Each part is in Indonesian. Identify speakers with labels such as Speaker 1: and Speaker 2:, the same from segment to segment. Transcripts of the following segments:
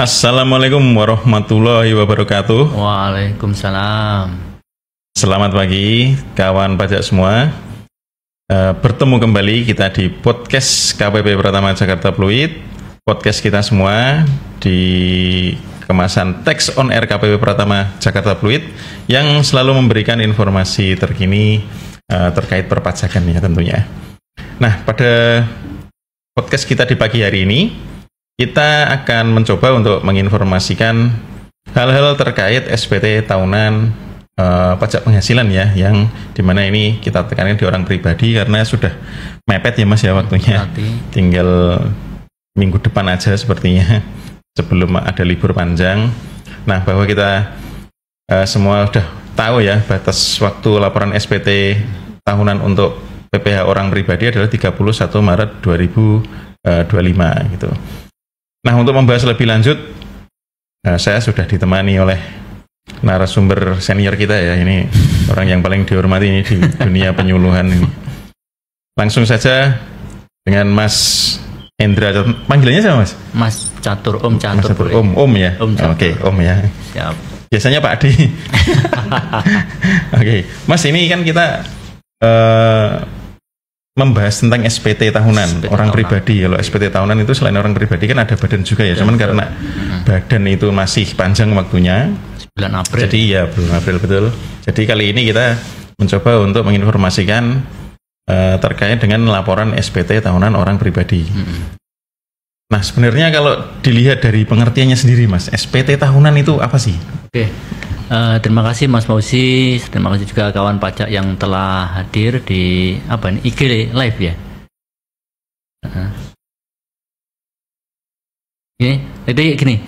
Speaker 1: Assalamualaikum warahmatullahi wabarakatuh.
Speaker 2: Waalaikumsalam.
Speaker 1: Selamat pagi kawan pajak semua. Bertemu kembali kita di podcast KPP Pratama Jakarta Fluid. Podcast kita semua di kemasan teks on air KPP Pratama Jakarta Fluid yang selalu memberikan informasi terkini terkait perpajakan ya tentunya. Nah, pada podcast kita di pagi hari ini kita akan mencoba untuk menginformasikan hal-hal terkait SPT tahunan pajak penghasilan ya, yang dimana ini kita tekankan di orang pribadi karena sudah mepet ya Mas ya waktunya. Tinggal minggu depan aja sepertinya sebelum ada libur panjang. Nah, bahwa kita semua sudah tahu ya batas waktu laporan SPT tahunan untuk PPh orang pribadi adalah 31 Maret 2025 gitu. Nah, untuk membahas lebih lanjut, saya sudah ditemani oleh narasumber senior kita ya. Ini orang yang paling dihormati ini di dunia penyuluhan ini. Langsung saja dengan Mas Hendra. Panggilannya siapa Mas?
Speaker 2: Mas Catur, Om Catur.
Speaker 1: Mas Catur. Om ya? Oke, Om ya.
Speaker 2: Siap.
Speaker 1: Biasanya Pak Adi. Oke, Mas, ini kan kita membahas tentang SPT tahunan orang pribadi. Kalau SPT tahunan itu selain orang pribadi kan ada badan juga ya. Cuman karena badan itu masih panjang waktunya,
Speaker 2: bulan April.
Speaker 1: Jadi ya bulan April betul. Jadi kali ini kita mencoba untuk menginformasikan terkait dengan laporan SPT tahunan orang pribadi. Nah, sebenarnya kalau dilihat dari pengertiannya sendiri Mas, SPT tahunan itu apa sih?
Speaker 2: Oke. Terima kasih Mas Fauzi, terima kasih juga kawan pajak yang telah hadir di IG live ya. Jadi gini,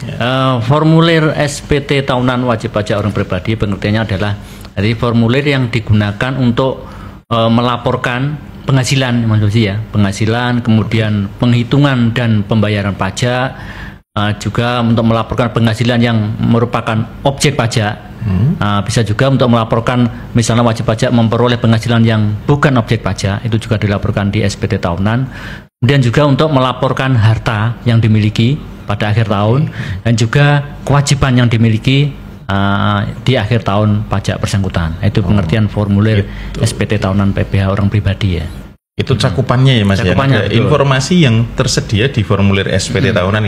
Speaker 2: formulir SPT tahunan wajib pajak orang pribadi pengertiannya adalah dari formulir yang digunakan untuk melaporkan penghasilan Mas Fauzi ya, penghasilan, kemudian penghitungan dan pembayaran pajak. Juga untuk melaporkan penghasilan yang merupakan objek pajak, bisa juga untuk melaporkan misalnya wajib pajak memperoleh penghasilan yang bukan objek pajak, itu juga dilaporkan di SPT tahunan. Kemudian juga untuk melaporkan harta yang dimiliki pada akhir tahun dan juga kewajiban yang dimiliki di akhir tahun pajak bersangkutan. Itu pengertian formulir SPT tahunan PPh orang pribadi ya.
Speaker 1: Itu cakupannya ya Mas ya. Informasi yang tersedia di formulir SPT tahunan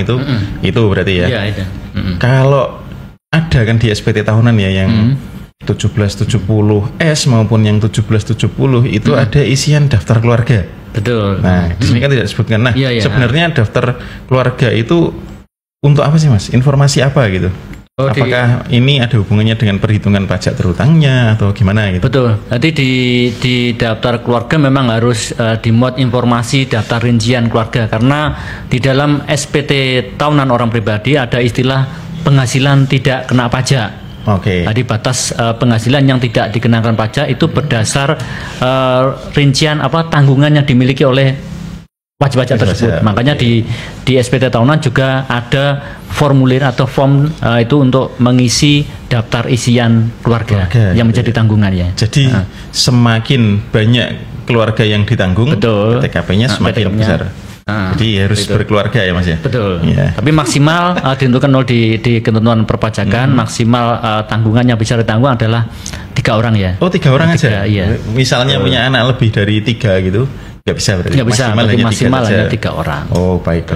Speaker 1: itu berarti ya.
Speaker 2: Iya,
Speaker 1: Kalau ada kan di SPT tahunan ya yang 1770S maupun yang 1770 itu ada isian daftar keluarga.
Speaker 2: Betul.
Speaker 1: Nah, di sini kan tidak disebutkan. Nah, sebenarnya daftar keluarga itu untuk apa sih Mas? Informasi apa gitu? Apakah ini ada hubungannya dengan perhitungan pajak terutangnya atau gimana gitu?
Speaker 2: Betul. Jadi di daftar keluarga memang harus dimuat informasi daftar rincian keluarga, karena di dalam SPT tahunan orang pribadi ada istilah penghasilan tidak kena pajak.
Speaker 1: Oke.
Speaker 2: Jadi batas penghasilan yang tidak dikenakan pajak itu berdasar rincian tanggungan yang dimiliki oleh wajib pajak tersebut. Makanya di SPT tahunan juga ada formulir atau form itu untuk mengisi daftar isian keluarga yang menjadi tanggungan ya.
Speaker 1: Jadi semakin banyak keluarga yang ditanggung, TKP-nya semakin besar. Jadi harus berkeluarga ya Mas ya.
Speaker 2: Betul. Ya. Tapi maksimal ditentukan di ketentuan perpajakan maksimal tanggungan yang bisa ditanggung adalah 3 orang ya.
Speaker 1: Oh, 3 orang aja.
Speaker 2: Iya.
Speaker 1: Misalnya punya anak lebih dari 3 gitu. Nggak bisa berarti?
Speaker 2: Nggak bisa, maksimal hanya 3 orang.
Speaker 1: Oh, baik.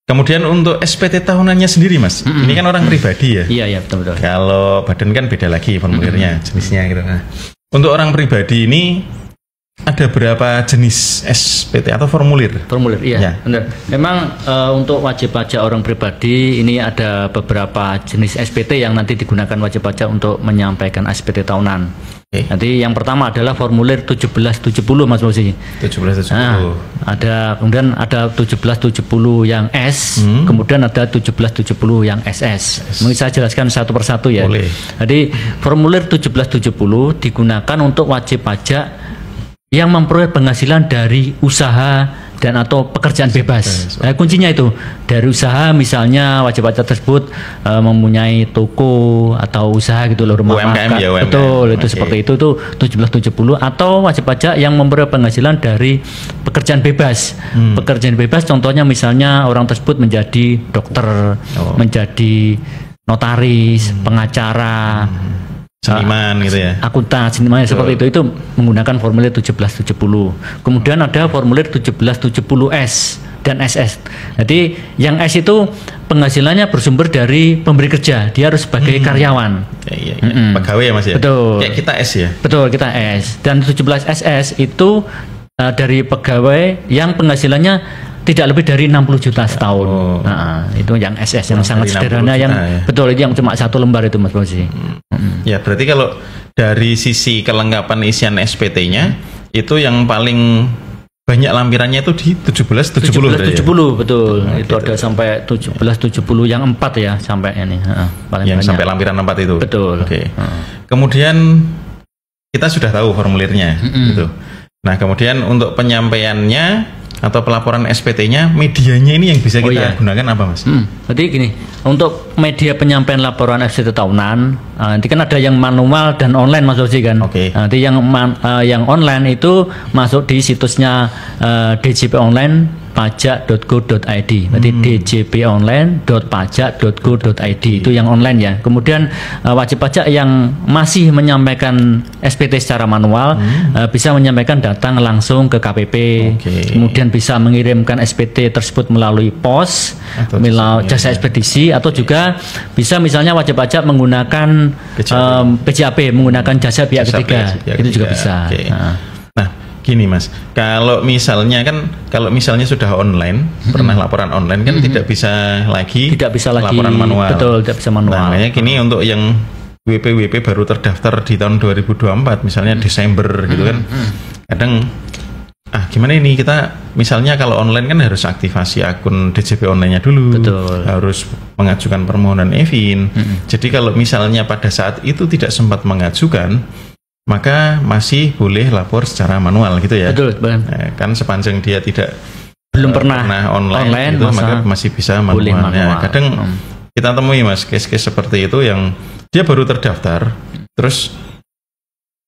Speaker 1: Kemudian untuk SPT tahunannya sendiri Mas, ini kan orang pribadi ya?
Speaker 2: Iya, betul.
Speaker 1: Kalau badan kan beda lagi formulirnya, jenisnya gitu. Nah, untuk orang pribadi ini ada berapa jenis SPT atau formulir?
Speaker 2: Formulir, iya. Benar. Memang untuk wajib pajak orang pribadi ini ada beberapa jenis SPT yang nanti digunakan wajib pajak untuk menyampaikan SPT tahunan. Nanti yang pertama adalah formulir 1770 Mas Fauzi.
Speaker 1: 1770.
Speaker 2: Kemudian ada 1770 yang S, kemudian ada 1770 yang SS. Mungkin saya jelaskan satu persatu ya.
Speaker 1: Boleh.
Speaker 2: Jadi formulir 1770 digunakan untuk wajib pajak yang memperoleh penghasilan dari usaha dan atau pekerjaan bebas. Nah, kuncinya itu dari usaha, misalnya wajib pajak tersebut mempunyai toko atau usaha gitu loh, rumah
Speaker 1: UMKM
Speaker 2: makan.
Speaker 1: ya, UMKM.
Speaker 2: Betul, itu seperti itu tuh 1770, atau wajib pajak yang memperoleh penghasilan dari pekerjaan bebas. Pekerjaan bebas contohnya misalnya orang tersebut menjadi dokter, menjadi notaris, pengacara,
Speaker 1: seniman gitu ya.
Speaker 2: akuntan, seniman seperti itu menggunakan formulir 1770. Kemudian ada formulir 1770S dan SS. Jadi yang S itu penghasilannya bersumber dari pemberi kerja, dia harus sebagai karyawan.
Speaker 1: Iya. Pegawai ya Mas ya.
Speaker 2: Betul.
Speaker 1: Kayak kita S ya.
Speaker 2: Betul, kita S. Dan 17SS itu dari pegawai yang penghasilannya tidak lebih dari 60 juta setahun. Nah, itu yang SS yang sangat sederhana, yang betul, itu yang cuma 1 lembar itu Mas Fauzi.
Speaker 1: Ya, berarti kalau dari sisi kelengkapan isian SPT-nya itu yang paling banyak lampirannya itu di 1770.
Speaker 2: 1770 betul. Itu ada sampai 1770 yang 4 ya sampai ini. Paling
Speaker 1: yang
Speaker 2: banyak.
Speaker 1: sampai lampiran 4 itu.
Speaker 2: Betul.
Speaker 1: Oke. Kemudian kita sudah tahu formulirnya gitu. Nah, kemudian untuk penyampaiannya atau pelaporan SPT-nya, medianya ini yang bisa kita gunakan apa Mas?
Speaker 2: Jadi gini, untuk media penyampaian laporan SPT tahunan, nanti kan ada yang manual dan online Mas Fauzi kan. Nanti yang online itu masuk di situsnya DJP Online pajak.go.id. Berarti djponline.pajak.go.id itu yang online ya. Kemudian wajib pajak yang masih menyampaikan SPT secara manual bisa menyampaikan datang langsung ke KPP. Kemudian bisa mengirimkan SPT tersebut melalui pos, melalui jasa ekspedisi, atau juga bisa misalnya wajib pajak menggunakan PJAP, menggunakan jasa pihak ketiga. Itu juga bisa.
Speaker 1: Gini Mas, kalau misalnya sudah online, pernah laporan online kan tidak bisa lagi laporan manual.
Speaker 2: Betul, tidak bisa manual.
Speaker 1: Nah, makanya gini untuk yang WP baru terdaftar di tahun 2024 misalnya Desember gitu kan. Kadang gimana ini, kita misalnya kalau online kan harus aktivasi akun DJP online-nya dulu.
Speaker 2: Betul.
Speaker 1: Harus mengajukan permohonan e-fin. Jadi kalau misalnya pada saat itu tidak sempat mengajukan, maka masih boleh lapor secara manual gitu ya.
Speaker 2: Betul,
Speaker 1: kan sepanjang dia belum
Speaker 2: pernah
Speaker 1: online gitu, maka masih bisa manual. Ya, kadang kita temui Mas case-case seperti itu yang dia baru terdaftar, terus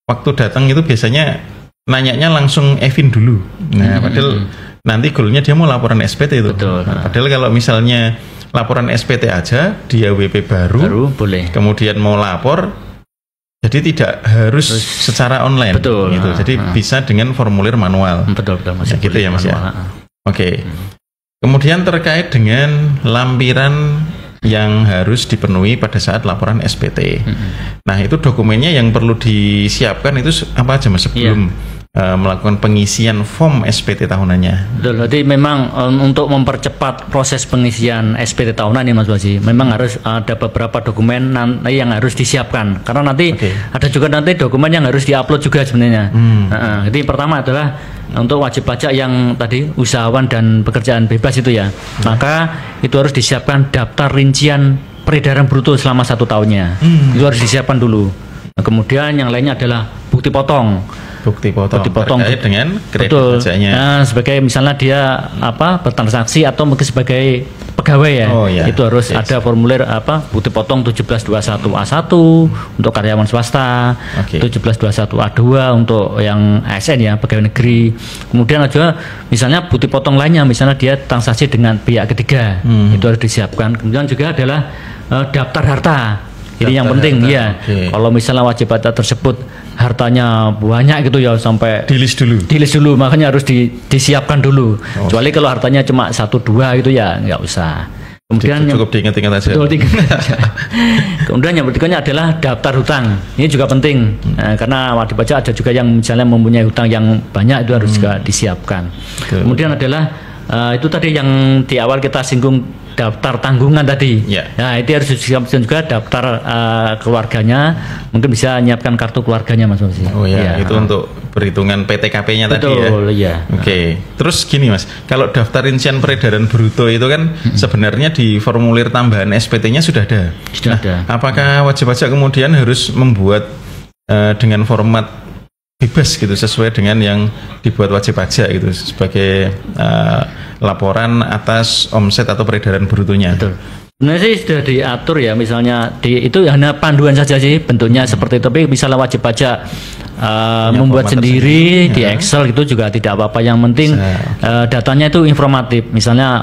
Speaker 1: waktu datang itu biasanya nanyanya langsung e-fin dulu. Nah, padahal nanti goalnya dia mau laporan SPT itu.
Speaker 2: Betul.
Speaker 1: Padahal kalau misalnya laporan SPT aja, dia WP baru boleh. Kemudian mau lapor, jadi tidak harus secara online.
Speaker 2: Betul.
Speaker 1: Gitu. Jadi bisa dengan formulir manual.
Speaker 2: Betul.
Speaker 1: Masih gitu ya Mas manual. Ya. Oke. Kemudian terkait dengan lampiran yang harus dipenuhi pada saat laporan SPT. Nah, itu dokumennya yang perlu disiapkan itu apa aja Mas sebelum melakukan pengisian form SPT tahunannya?
Speaker 2: Betul, jadi memang untuk mempercepat proses pengisian SPT tahunan ini Mas Fauzi, memang harus ada beberapa dokumen yang harus disiapkan, karena nanti ada juga nanti dokumen yang harus diupload juga sebenarnya. Jadi pertama adalah untuk wajib pajak yang tadi usahawan dan pekerjaan bebas itu ya, maka itu harus disiapkan daftar rincian peredaran bruto selama 1 tahunnya. Itu harus disiapkan dulu. Nah, kemudian yang lainnya adalah bukti potong
Speaker 1: terkait dengan kredit pajaknya.
Speaker 2: Nah, sebagai misalnya dia bertransaksi atau mungkin sebagai pegawai ya. Itu harus ada formulir bukti potong 1721A1 untuk karyawan swasta, 1721A2 untuk yang ASN ya, pegawai negeri. Kemudian juga misalnya bukti potong lainnya, misalnya dia transaksi dengan pihak ketiga. Itu harus disiapkan. Kemudian juga adalah daftar harta. Ini yang penting ya. Kalau misalnya wajib pajak tersebut hartanya banyak gitu ya, sampai
Speaker 1: di list dulu,
Speaker 2: makanya harus disiapkan dulu. Kecuali kalau hartanya cuma 1-2 gitu ya nggak usah. Kemudian
Speaker 1: cukup diingat-ingat aja.
Speaker 2: Kemudian yang berikutnya adalah daftar hutang. Ini juga penting karena wajib pajak ada juga yang misalnya mempunyai hutang yang banyak, itu harus juga disiapkan. Kemudian adalah itu tadi yang di awal kita singgung, daftar tanggungan tadi. Nah, itu harus disiapkan juga daftar keluarganya. Mungkin bisa menyiapkan kartu keluarganya Mas Fauzi.
Speaker 1: Itu untuk perhitungan PTKP-nya tadi ya. Terus gini Mas, kalau daftar rincian peredaran bruto itu kan sebenarnya di formulir tambahan SPT-nya sudah ada.
Speaker 2: Ada.
Speaker 1: Apakah wajib pajak kemudian harus membuat dengan format bebas gitu sesuai dengan yang dibuat wajib pajak gitu sebagai laporan atas omset atau peredaran brutonya.
Speaker 2: Betul. Sebenarnya sih sudah diatur ya, misalnya itu hanya panduan saja sih bentuknya seperti itu, tapi misalnya wajib pajak membuat sendiri di Excel itu juga tidak apa-apa, yang penting datanya itu informatif, misalnya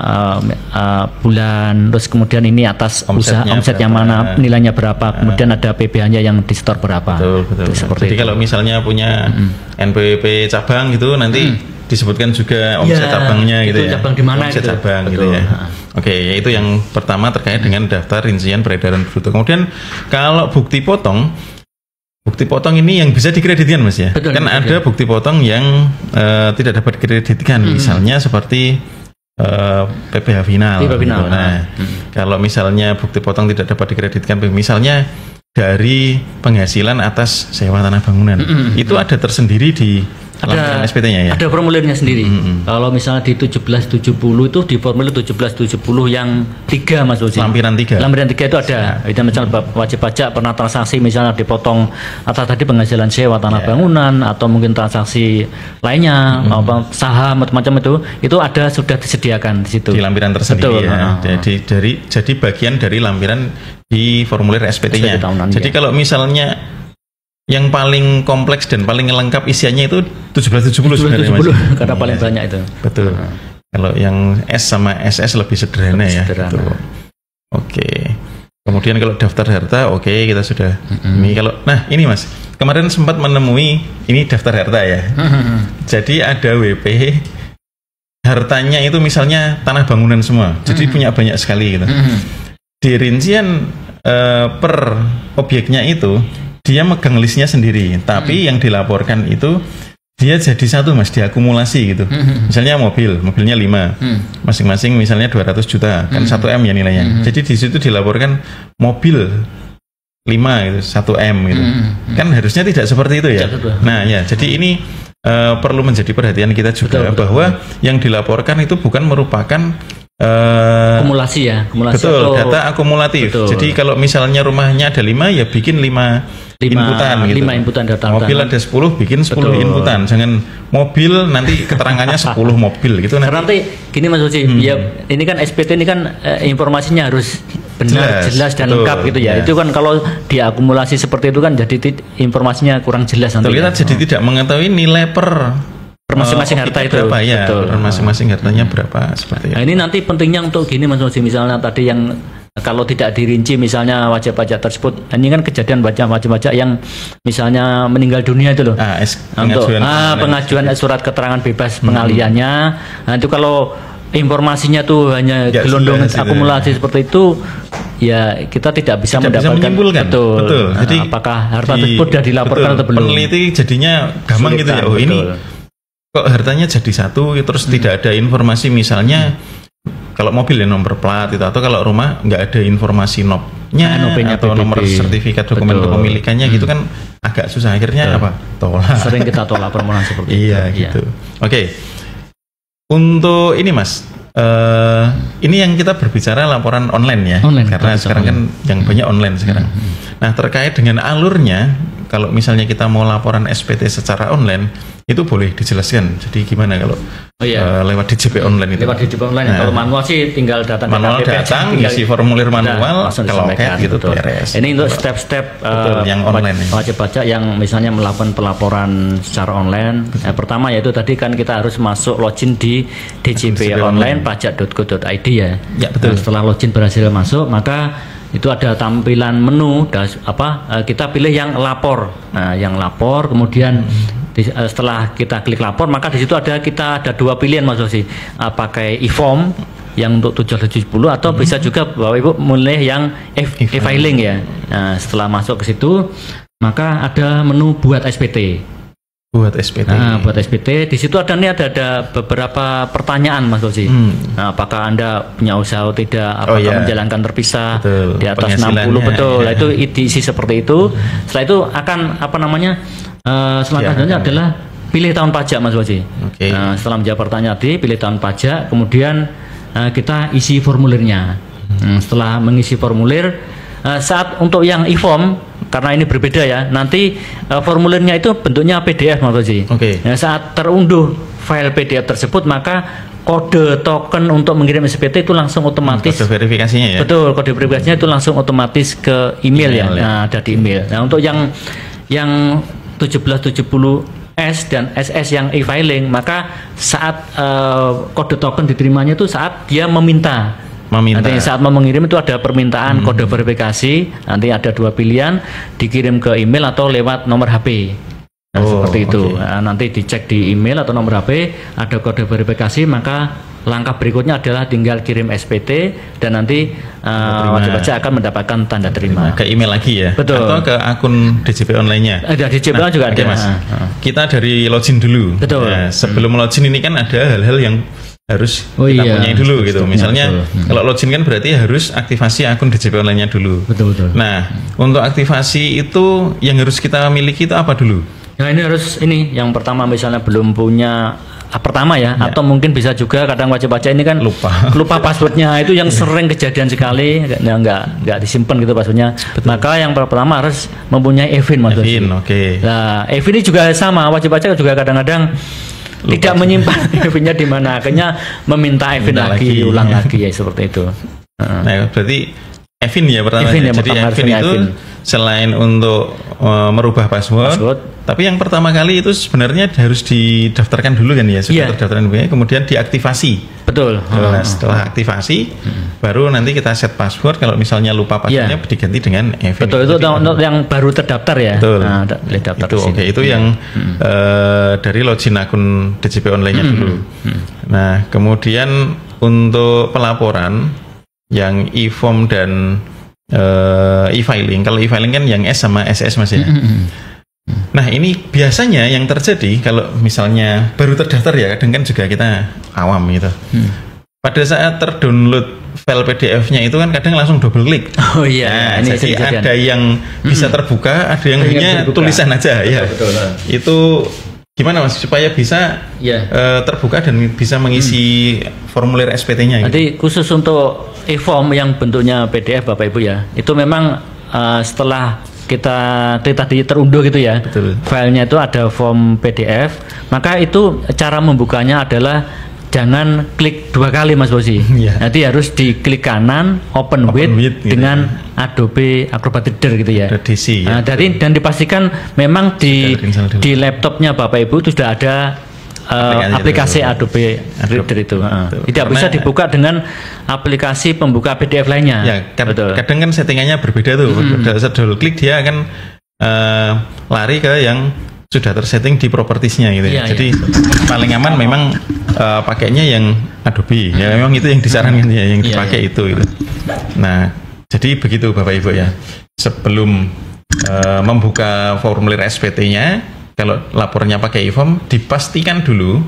Speaker 2: bulan, terus kemudian ini atas omsetnya mana, nilainya berapa, kemudian ada PBH-nya yang di store berapa.
Speaker 1: Betul. Jadi
Speaker 2: itu.
Speaker 1: kalau misalnya punya NPWP cabang gitu nanti disebutkan juga omset cabangnya gitu ya.
Speaker 2: Cabang di mana
Speaker 1: omset
Speaker 2: gitu.
Speaker 1: cabang gitu ya. Oke, itu yang pertama terkait dengan daftar rincian peredaran bruto. Kemudian kalau bukti potong ini yang bisa dikreditkan Mas ya.
Speaker 2: Betul,
Speaker 1: kan ada bukti potong yang tidak dapat dikreditkan, misalnya seperti PPh final. Gitu. Nah, kalau misalnya bukti potong tidak dapat dikreditkan, misalnya dari penghasilan atas sewa tanah bangunan, itu ada tersendiri di lampiran SPT-nya ya? Ada
Speaker 2: formulirnya sendiri. Kalau misalnya di 1770 itu di formulir 1770 yang 3 Mas Uji.
Speaker 1: Lampiran 3.
Speaker 2: Lampiran 3 itu ada. Itu misalnya wajib pajak pernah transaksi misalnya dipotong atas tadi penghasilan sewa tanah bangunan atau mungkin transaksi lainnya, saham macam-macam itu ada, sudah disediakan di situ.
Speaker 1: Di lampiran tersendiri. Betul. Ya. Jadi bagian dari lampiran di formulir SPT-nya. Jadi kalau misalnya yang paling kompleks dan paling lengkap isiannya itu 1770 sebenarnya Mas.
Speaker 2: Karena paling banyak itu.
Speaker 1: Betul. Kalau yang S sama SS lebih sederhana ya. Gitu. Oke. Kemudian kalau daftar harta, kita sudah. Ini kalau, ini Mas, kemarin sempat menemui ini daftar harta ya. Jadi ada WP hartanya itu misalnya tanah bangunan semua. Jadi punya banyak sekali gitu. Di rincian per objeknya itu dia megang listnya sendiri, tapi yang dilaporkan itu dia jadi satu Mas, diakumulasi gitu. Misalnya mobilnya 5, masing-masing misalnya 200 juta, kan 1M ya nilainya. Jadi di situ dilaporkan mobil 5 gitu, 1M gitu. Kan harusnya tidak seperti itu ya. Nah ya, jadi ini perlu menjadi perhatian kita juga bahwa yang dilaporkan itu bukan merupakan
Speaker 2: akumulasi ya,
Speaker 1: betul, data akumulatif. Betul. Jadi kalau misalnya rumahnya ada 5 ya bikin 5 inputan gitu.
Speaker 2: 5 inputan data.
Speaker 1: Mobil ada 10 bikin 10 inputan. Jangan mobil nanti keterangannya 10 mobil gitu.
Speaker 2: Karena nanti gini Mas Uci, ya ini kan SPT ini kan informasinya harus benar, jelas dan lengkap gitu ya. Itu kan kalau diakumulasi seperti itu kan jadi informasinya kurang jelas nanti.
Speaker 1: Kita jadi tidak mengetahui nilai per
Speaker 2: masing-masing harta itu
Speaker 1: berapa ya, masing-masing hartanya berapa seperti itu.
Speaker 2: Nah, ini nanti pentingnya untuk gini Mas Uci, misalnya tadi yang kalau tidak dirinci misalnya wajib pajak tersebut, ini kan kejadian wajib pajak yang misalnya meninggal dunia itu loh. Untuk pengajuan surat keterangan bebas pengaliannya. Nah, itu kalau informasinya tuh hanya gelondong akumulasi seperti itu, ya kita tidak bisa mendapatkan
Speaker 1: menyimpulkan. Betul. Jadi
Speaker 2: apakah harta tersebut sudah dilaporkan atau belum?
Speaker 1: Peneliti jadinya gampang gitu ya. Ini kok hartanya jadi satu, terus tidak ada informasi misalnya kalau mobil ya nomor plat itu, atau kalau rumah nggak ada informasi NOP-nya atau nomor sertifikat dokumen kepemilikannya gitu kan agak susah, akhirnya tolak.
Speaker 2: Sering kita tolak permohonan seperti itu.
Speaker 1: Iya gitu. Oke. Untuk ini Mas, ini yang kita berbicara laporan online ya, karena sekarang kan yang banyak online sekarang. Nah terkait dengan alurnya, kalau misalnya kita mau laporan SPT secara online itu boleh dijelaskan. Jadi gimana kalau lewat DJP online itu?
Speaker 2: Lewat DJP online. Kalau manual sih tinggal datang
Speaker 1: isi formulir manual, kalau gitu beres.
Speaker 2: Ini untuk step-step
Speaker 1: yang online
Speaker 2: wajib pajak yang misalnya melakukan pelaporan secara online. Pertama yaitu tadi kan kita harus masuk login di DJP online pajak.go.id ya. Ya betul. Setelah login berhasil masuk, maka itu ada tampilan menu, kita pilih yang lapor. Nah, yang lapor, kemudian setelah kita klik lapor, maka di situ kita ada 2 pilihan Mas Osi, pakai e-form yang untuk 770 atau bisa juga Bapak Ibu mulai yang e-filing ya. Nah, setelah masuk ke situ, maka ada menu buat SPT. Buat SPT. Di situ ada beberapa pertanyaan Mas Osi. Nah, apakah Anda punya usaha atau tidak? Apakah menjalankan terpisah di atas 60? Betul. Nah, itu diisi seperti itu. Setelah itu akan selanjutnya adalah pilih tahun pajak Mas Osi. Nah, setelah menjawab pertanyaan tadi, pilih tahun pajak, kemudian kita isi formulirnya. Setelah mengisi formulir, saat untuk yang e-form karena ini berbeda ya, nanti formulirnya itu bentuknya PDF Mas Fauzi.
Speaker 1: Oke.
Speaker 2: Nah, saat terunduh file PDF tersebut maka kode token untuk mengirim SPT itu langsung otomatis.
Speaker 1: Kode verifikasinya ya.
Speaker 2: Betul, kode verifikasinya itu langsung otomatis ke email ya. Nah, ada di email. Nah, untuk yang 1770S dan SS yang e-filing, maka saat kode token diterimanya itu saat dia meminta. Nanti saat mau mengirim itu ada permintaan kode verifikasi, nanti ada 2 pilihan, dikirim ke email atau lewat nomor HP. Nah, seperti itu. Nah, nanti dicek di email atau nomor HP, ada kode verifikasi, maka langkah berikutnya adalah tinggal kirim SPT dan nanti wajib pajak akan mendapatkan tanda terima.
Speaker 1: Ke email lagi ya?
Speaker 2: Betul.
Speaker 1: Atau ke akun DJP online-nya?
Speaker 2: Ada DJP online juga ada.
Speaker 1: Mas. Kita dari login dulu.
Speaker 2: Betul.
Speaker 1: Nah, sebelum login ini kan ada hal-hal yang harus kita punyai dulu gitu. Misalnya kalau login kan berarti harus aktivasi akun DJP online-nya dulu.
Speaker 2: Betul.
Speaker 1: Nah, untuk aktivasi itu yang harus kita miliki itu apa dulu?
Speaker 2: Nah, ini harus yang pertama misalnya belum punya pertama ya, atau mungkin bisa juga kadang wajib pajak ini kan lupa passwordnya, itu yang sering kejadian sekali, nggak disimpan gitu passwordnya. Maka yang pertama harus mempunyai EVIN Mas.
Speaker 1: Oke.
Speaker 2: Nah, EVIN ini juga sama, wajib pajak juga kadang-kadang tidak menyimpan EVIN-nya di mana, akhirnya meminta EVIN lagi, ulang lagi ya seperti itu.
Speaker 1: Nah, berarti EVIN ya pertama.
Speaker 2: Jadi
Speaker 1: EVIN itu selain untuk merubah password, tapi yang pertama kali itu sebenarnya harus didaftarkan dulu kan ya, sudah terdaftarkan dulu, kemudian diaktifasi.
Speaker 2: Betul.
Speaker 1: Nah, setelah aktivasi, baru nanti kita set password. Kalau misalnya lupa passwordnya diganti dengan EVIN.
Speaker 2: Betul, itu untuk yang baru terdaftar ya.
Speaker 1: Betul.
Speaker 2: Nah, daftar
Speaker 1: itu yang dari login akun DJP online-nya dulu. Nah, kemudian untuk pelaporan yang e-form dan e-filing. Kalau e-filing kan yang S sama SS Mas ya. Nah, ini biasanya yang terjadi kalau misalnya baru terdaftar ya, kadang kan juga kita awam gitu. Pada saat terdownload file PDF-nya itu kan kadang langsung double klik.
Speaker 2: Oh iya,
Speaker 1: nah, jadi ada yang bisa terbuka, ada yang hanya tulisan aja ya.
Speaker 2: Betul.
Speaker 1: Itu gimana Mas supaya bisa terbuka dan bisa mengisi formulir SPT-nya?
Speaker 2: Nanti khusus untuk e-form yang bentuknya PDF Bapak Ibu ya, itu memang setelah kita tadi terunduh gitu ya, filenya itu ada form PDF, maka itu cara membukanya adalah jangan klik 2 kali Mas Fauzi. Nanti harus diklik kanan open with dengan gitu Adobe Acrobat Reader gitu ya. Nah, dan dipastikan memang di laptopnya Bapak Ibu itu sudah ada aplikasi Adobe Reader itu. Tidak bisa dibuka dengan aplikasi pembuka PDF lainnya.
Speaker 1: Ya, kadang kan settingannya berbeda tuh. Double klik dia akan lari ke yang sudah tersetting di propertiesnya gitu ya. Jadi paling aman memang pakainya yang Adobe. Ya memang itu yang disarankan ya, yang dipakai itu gitu. Nah, jadi begitu Bapak Ibu ya. Sebelum membuka formulir SPT-nya, kalau lapornya pakai e-form, dipastikan dulu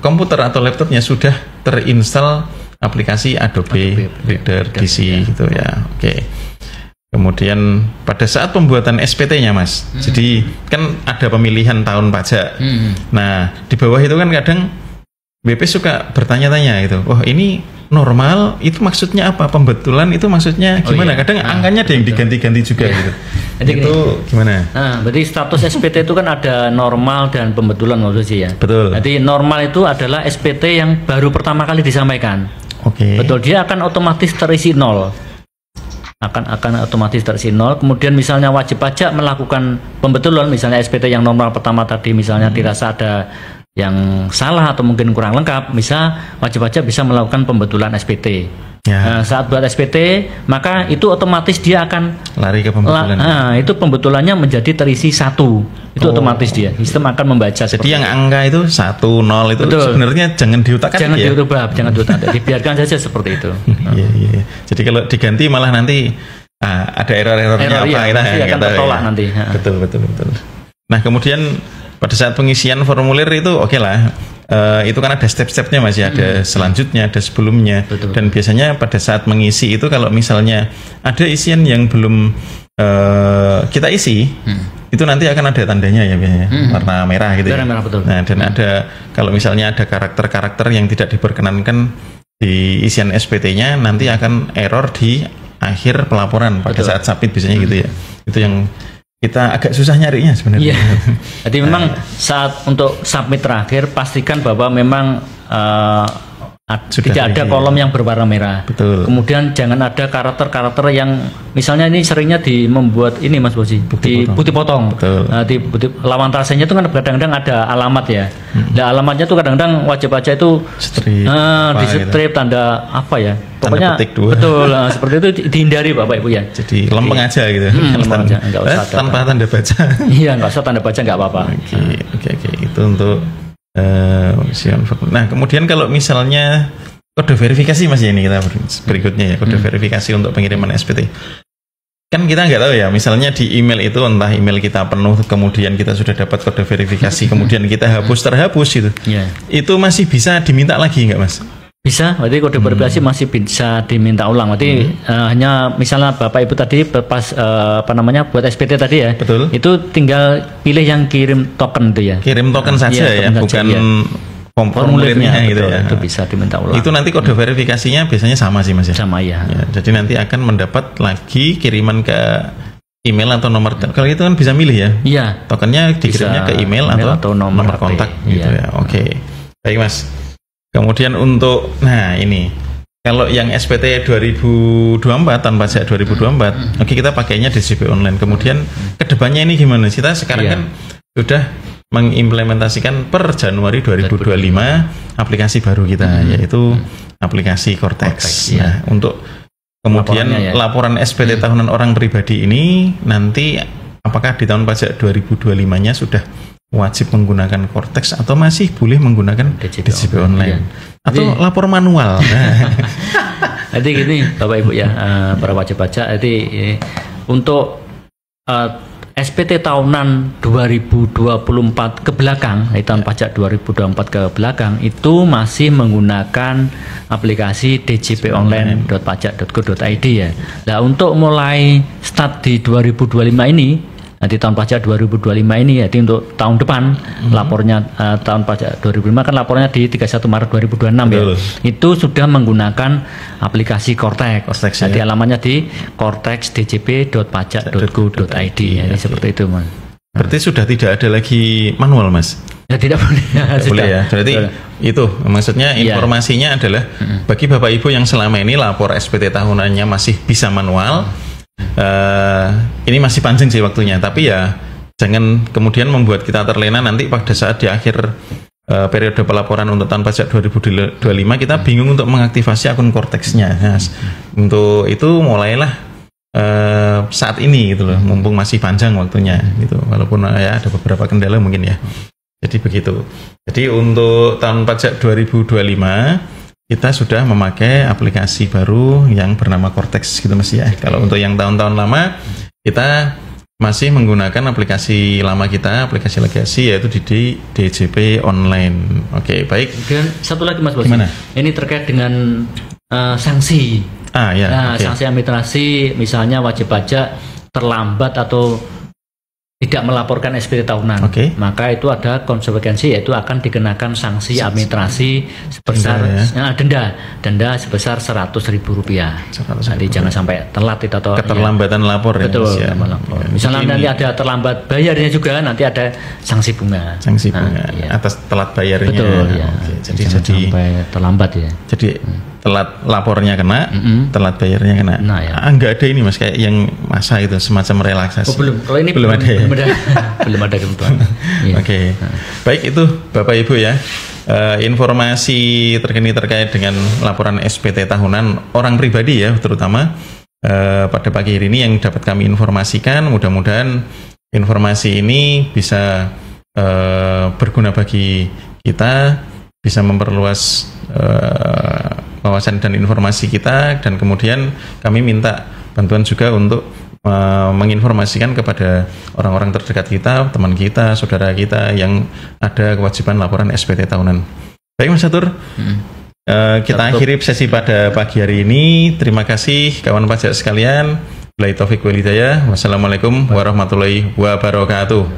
Speaker 1: komputer atau laptopnya sudah terinstall aplikasi Adobe Reader DC gitu ya. Oke. Kemudian pada saat pembuatan SPT-nya Mas, jadi kan ada pemilihan tahun pajak. Nah, di bawah itu kan kadang BP suka bertanya-tanya gitu. Oh, ini normal, itu maksudnya apa? Pembetulan itu maksudnya gimana? Kadang angkanya ada yang diganti-ganti juga gitu. Jadi itu gimana?
Speaker 2: Nah, berarti status SPT itu kan ada normal dan pembetulan maksudnya sih ya.
Speaker 1: Betul.
Speaker 2: Jadi normal itu adalah SPT yang baru pertama kali disampaikan.
Speaker 1: Oke.
Speaker 2: Betul, dia akan otomatis terisi 0. Akan otomatis terisi 0. Kemudian misalnya wajib pajak melakukan pembetulan, misalnya SPT yang normal pertama tadi misalnya dirasa ada yang salah atau mungkin kurang lengkap, wajib pajak bisa melakukan pembetulan SPT. Nah, saat buat SPT, maka itu otomatis dia akan
Speaker 1: lari ke pembetulan.
Speaker 2: Itu pembetulannya menjadi terisi 1. Itu otomatis dia. Sistem akan membaca.
Speaker 1: Jadi yang angka itu 1, 0 itu sebenarnya jangan diutak-atik
Speaker 2: jangan diubah, jangan diutak-atik. Dibiarkan saja seperti itu.
Speaker 1: Iya. Jadi kalau diganti malah nanti ada error-errornya apa
Speaker 2: kita akan tertolak nanti.
Speaker 1: Betul. Nah, kemudian pada saat pengisian formulir itu oke lah. Itu kan ada step-stepnya masih ada selanjutnya, ada sebelumnya. Dan biasanya pada saat mengisi itu kalau misalnya ada isian yang belum kita isi, itu nanti akan ada tandanya ya biasanya, warna merah gitu ya.
Speaker 2: Merah, betul.
Speaker 1: Nah, dan ada kalau misalnya ada karakter-karakter yang tidak diperkenankan di isian SPT-nya, nanti akan error di akhir pelaporan pada
Speaker 2: Betul.
Speaker 1: saat submit biasanya gitu ya. Itu yang kita agak susah nyarinya sebenarnya.
Speaker 2: Iya. Jadi memang saat untuk submit terakhir pastikan bahwa memang
Speaker 1: Sudah
Speaker 2: tidak ada
Speaker 1: terisi.
Speaker 2: kolom yang berwarna merah.
Speaker 1: Betul.
Speaker 2: Kemudian jangan ada karakter-karakter yang misalnya ini seringnya membuat ini Mas Bosi, di putih potong.
Speaker 1: Betul.
Speaker 2: Nah, di lawan trasenya itu kan kadang-kadang ada alamat ya. Nah, alamatnya itu kadang-kadang wajib baca itu
Speaker 1: Strip,
Speaker 2: di
Speaker 1: gitu.
Speaker 2: strip tanda apa ya?
Speaker 1: Tanda
Speaker 2: Pokoknya
Speaker 1: petik 2.
Speaker 2: betul. Seperti itu dihindari Bapak Ibu ya.
Speaker 1: Jadi lempeng aja gitu.
Speaker 2: lempeng aja, nggak usah ada.
Speaker 1: Tanpa tanda baca.
Speaker 2: Iya, nggak usah tanda baca nggak apa-apa.
Speaker 1: Oke. Itu untuk nah, kemudian kalau misalnya kode verifikasi Mas ya, ini kita berikutnya ya, kode verifikasi untuk pengiriman SPT. Kan kita nggak tahu ya, misalnya di email itu entah email kita penuh, kemudian kita sudah dapat kode verifikasi, kemudian kita terhapus gitu.
Speaker 2: Iya.
Speaker 1: Itu masih bisa diminta lagi nggak Mas?
Speaker 2: Bisa, berarti kode verifikasi masih bisa diminta ulang. Berarti hanya misalnya Bapak Ibu tadi pas buat SPT tadi ya.
Speaker 1: Betul.
Speaker 2: Itu tinggal pilih yang kirim token itu ya.
Speaker 1: Kirim token saja
Speaker 2: Iya,
Speaker 1: ya,
Speaker 2: token
Speaker 1: bukan
Speaker 2: saja, iya.
Speaker 1: formulirnya gitu
Speaker 2: betul,
Speaker 1: ya.
Speaker 2: itu bisa diminta ulang.
Speaker 1: Itu nanti kode verifikasinya biasanya sama sih Mas ya.
Speaker 2: Sama ya.
Speaker 1: Ya, jadi nanti akan mendapat lagi kiriman ke email atau nomor kalau itu kan bisa milih ya.
Speaker 2: Iya.
Speaker 1: Tokennya dikirimnya
Speaker 2: Bisa
Speaker 1: ke email atau nomor
Speaker 2: HP.
Speaker 1: kontak gitu
Speaker 2: Iya.
Speaker 1: ya. Oke. Baik Mas. Kemudian untuk ini kalau yang SPT 2024 tanpa pajak 2024, oke kita pakainya DJP online. Kemudian kedepannya ini gimana? Kita sekarang
Speaker 2: Iya.
Speaker 1: kan sudah mengimplementasikan per Januari 2025 aplikasi baru kita yaitu aplikasi Cortex.
Speaker 2: Cortex, iya.
Speaker 1: Nah, untuk kemudian
Speaker 2: Laporannya ya.
Speaker 1: laporan SPT tahunan orang pribadi ini nanti apakah di tahun pajak 2025-nya sudah wajib menggunakan Cortex atau masih boleh menggunakan DJP online
Speaker 2: iya.
Speaker 1: atau lapor manual? Nah.
Speaker 2: Jadi gini Bapak Ibu ya, para wajib pajak. Jadi untuk SPT tahunan 2024 ke belakang, di tahun pajak 2024 ke belakang itu masih menggunakan aplikasi djponline.pajak.go.id ya. Nah, untuk mulai start di 2025 ini, di tahun pajak 2025 ini, jadi untuk tahun depan lapornya tahun pajak 2025 kan lapornya di 31 Maret 2026 ya. Itu sudah menggunakan aplikasi Cortex. Jadi alamatnya di cortexdjp.pajak.go.id. Jadi seperti itu, Mas.
Speaker 1: Berarti sudah tidak ada lagi manual, Mas?
Speaker 2: Ya tidak boleh.
Speaker 1: Boleh ya. Berarti itu maksudnya informasinya adalah bagi Bapak Ibu yang selama ini lapor SPT tahunannya masih bisa manual. Ini masih panjang sih waktunya, tapi ya jangan kemudian membuat kita terlena nanti pada saat di akhir periode pelaporan untuk tahun pajak 2025 kita bingung untuk mengaktifasi akun Cortex-nya. Nah, untuk itu mulailah saat ini gitu loh, mumpung masih panjang waktunya gitu, walaupun ya ada beberapa kendala mungkin ya. Jadi begitu. Jadi untuk tahun pajak 2025 kita sudah memakai aplikasi baru yang bernama Cortex gitu Mas ya. Kalau untuk yang tahun-tahun lama kita masih menggunakan aplikasi lama kita, aplikasi legasi yaitu di DJP online. Oke, baik.
Speaker 2: Dan satu lagi Mas Bos.
Speaker 1: Gimana?
Speaker 2: Ini terkait dengan sanksi.
Speaker 1: Ya.
Speaker 2: Sanksi administrasi misalnya wajib pajak terlambat atau tidak melaporkan SPT tahunan, maka itu ada konsekuensi, yaitu akan dikenakan sanksi administrasi sebesar denda sebesar Rp100.000. Jadi jangan sampai telat atau
Speaker 1: keterlambatan lapor ya.
Speaker 2: Betul. Ya. Misalnya nanti ada terlambat bayarnya juga, nanti ada sanksi bunga.
Speaker 1: Sanksi bunga atas telat bayarnya.
Speaker 2: Betul. Ya. Jadi sampai terlambat ya.
Speaker 1: Jadi telat lapornya kena, telat bayarnya kena.
Speaker 2: Nah, ya.
Speaker 1: Enggak ada ini Mas kayak yang masa itu semacam relaksasi.
Speaker 2: Oh, belum. Kalau ini
Speaker 1: belum ada. Ya?
Speaker 2: Belum ada kebutuhan.
Speaker 1: Ya. Oke. Baik itu Bapak Ibu ya. Informasi terkini terkait dengan laporan SPT tahunan orang pribadi ya, terutama pada pagi hari ini yang dapat kami informasikan. Mudah-mudahan informasi ini bisa berguna bagi kita, bisa memperluas wawasan dan informasi kita, dan kemudian kami minta bantuan juga untuk menginformasikan kepada orang-orang terdekat kita, teman kita, saudara kita yang ada kewajiban laporan SPT tahunan. Baik Mas Catur, kita akhiri sesi pada pagi hari ini. Terima kasih kawan pajak sekalian. Billahi taufiq wal hidayah. Wassalamualaikum warahmatullahi wabarakatuh.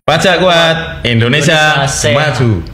Speaker 1: Pajak kuat, Indonesia maju.